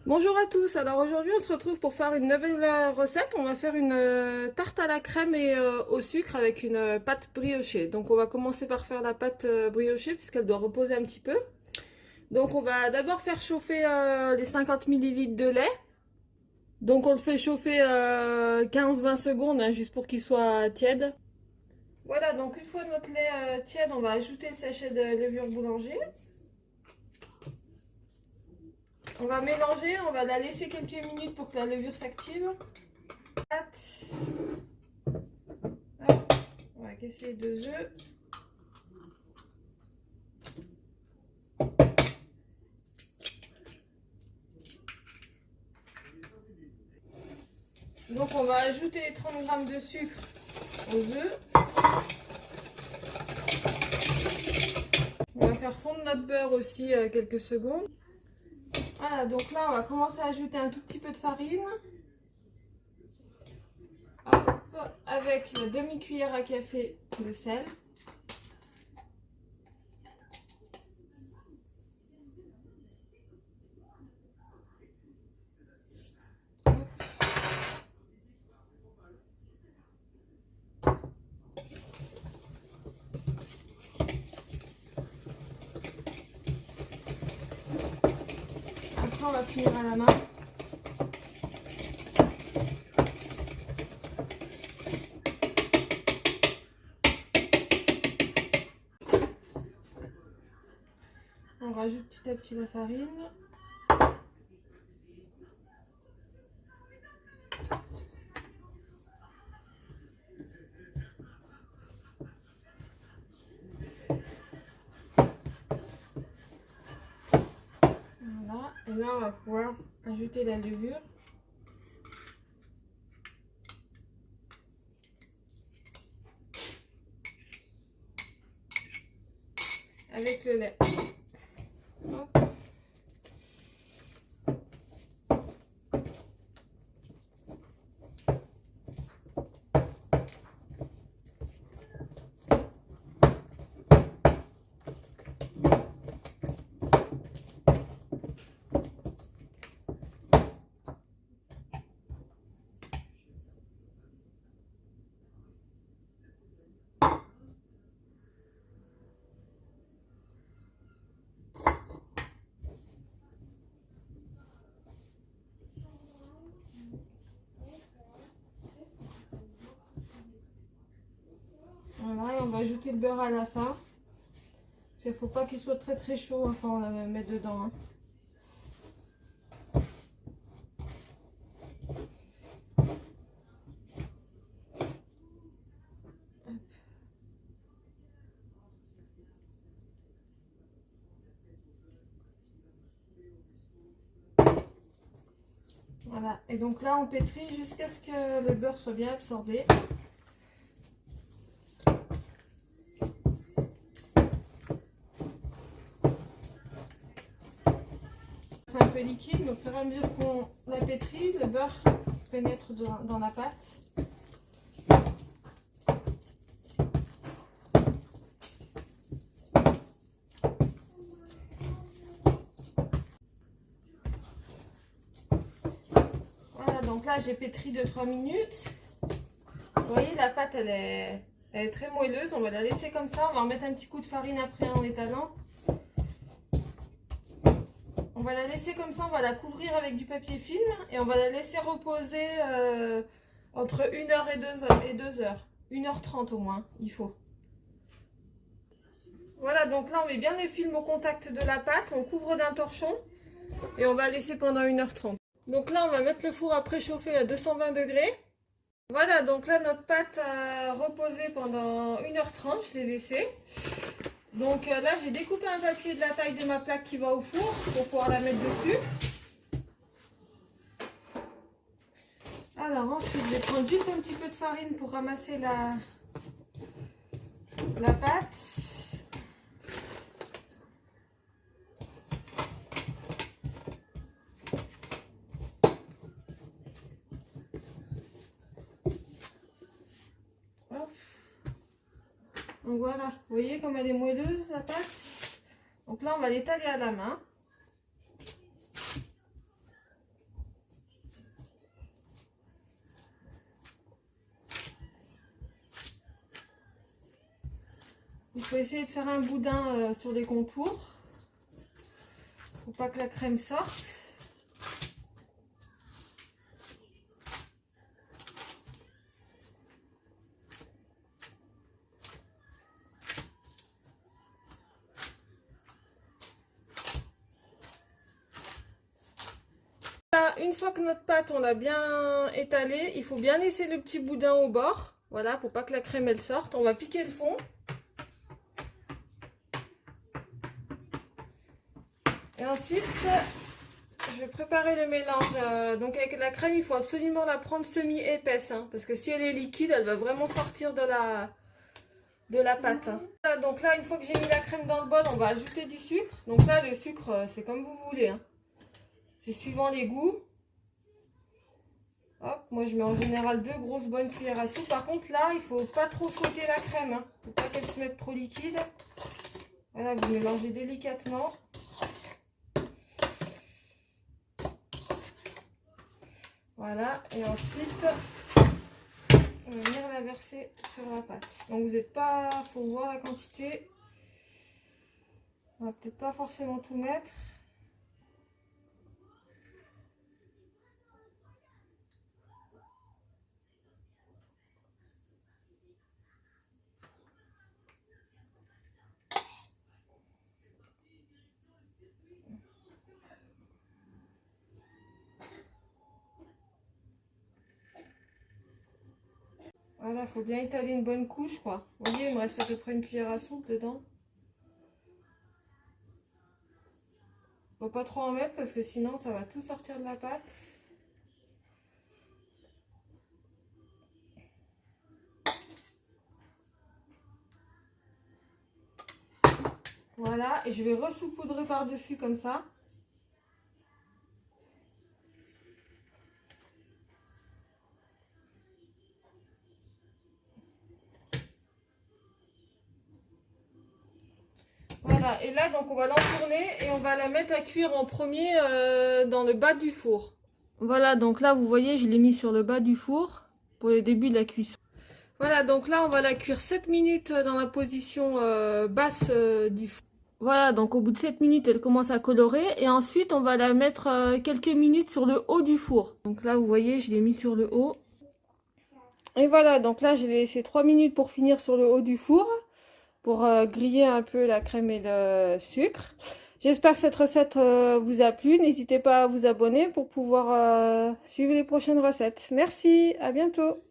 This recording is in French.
Bonjour à tous, alors aujourd'hui on se retrouve pour faire une nouvelle recette. On va faire une tarte à la crème et au sucre avec une pâte briochée. Donc on va commencer par faire la pâte briochée puisqu'elle doit reposer un petit peu. Donc on va d'abord faire chauffer les 50 millilitres de lait. Donc on le fait chauffer 15-20 secondes hein, juste pour qu'il soit tiède. Voilà, donc une fois notre lait tiède, on va ajouter le sachet de levure boulanger. On va mélanger, on va la laisser quelques minutes pour que la levure s'active. On va casser 2 œufs. Donc on va ajouter 30 g de sucre aux œufs. On va faire fondre notre beurre aussi quelques secondes. Voilà, donc là on va commencer à ajouter un tout petit peu de farine. Hop, avec la demi-cuillère à café de sel. Après on va finir à la main. On rajoute petit à petit la farine. Voilà, et là on va pouvoir ajouter la levure. Avec le lait. Hop. Voilà, et on va ajouter le beurre à la fin. Parce qu'il ne faut pas qu'il soit très très chaud hein, quand on le met dedans. Hein. Voilà, et donc là on pétrit jusqu'à ce que le beurre soit bien absorbé. C'est un peu liquide, mais au fur et à mesure qu'on la pétrit, le beurre pénètre dans la pâte. Voilà, donc là j'ai pétri 2-3 minutes. Vous voyez, la pâte elle est très moelleuse, on va la laisser comme ça. On va remettre un petit coup de farine après en l'étalant. On va la laisser comme ça, on va la couvrir avec du papier film et on va la laisser reposer entre 1 heure et 2 heures. 1 h 30 au moins, il faut. Voilà, donc là on met bien le film au contact de la pâte, on couvre d'un torchon et on va laisser pendant 1 h 30. Donc là on va mettre le four à préchauffer à 220 degrés. Voilà, donc là notre pâte a reposé pendant 1 h 30, je l'ai laissée. Donc là j'ai découpé un papier de la taille de ma plaque qui va au four pour pouvoir la mettre dessus. Alors ensuite je vais prendre juste un petit peu de farine pour ramasser la pâte. Hop. Donc voilà, vous voyez comme elle est moelleuse la pâte. Donc là on va l'étaler à la main. Il faut essayer de faire un boudin sur les contours. Faut pas que la crème sorte. Une fois que notre pâte on l'a bien étalée, il faut bien laisser le petit boudin au bord. Voilà, pour pas que la crème elle sorte. On va piquer le fond. Et ensuite, je vais préparer le mélange. Donc avec la crème, il faut absolument la prendre semi-épaisse. Hein, parce que si elle est liquide, elle va vraiment sortir de la pâte. Voilà, donc là, une fois que j'ai mis la crème dans le bol, on va ajouter du sucre. Donc là, le sucre, c'est comme vous voulez. Hein. C'est suivant les goûts. Hop, moi je mets en général 2 grosses bonnes cuillères à soupe. Par contre là, il faut pas trop fouetter la crème. Hein. Faut pas qu'elle se mette trop liquide. Voilà, vous mélangez délicatement. Voilà, et ensuite, on va venir la verser sur la pâte. Donc vous n'êtes pas, faut voir la quantité. On va peut-être pas forcément tout mettre. Voilà, il faut bien étaler une bonne couche, quoi. Vous voyez, il me reste à peu près une cuillère à soupe dedans. Faut pas trop en mettre parce que sinon ça va tout sortir de la pâte. Voilà, et je vais ressaupoudrer par-dessus comme ça. Voilà, et là donc on va l'enfourner et on va la mettre à cuire en premier dans le bas du four. Voilà, donc là vous voyez, je l'ai mis sur le bas du four pour le début de la cuisson. Voilà, donc là on va la cuire 7 minutes dans la position basse du four. Voilà, donc au bout de 7 minutes, elle commence à colorer et ensuite on va la mettre quelques minutes sur le haut du four. Donc là vous voyez, je l'ai mis sur le haut. Et voilà, donc là j'ai laissé 3 minutes pour finir sur le haut du four. Pour griller un peu la crème et le sucre. J'espère que cette recette vous a plu. N'hésitez pas à vous abonner pour pouvoir suivre les prochaines recettes. Merci, à bientôt.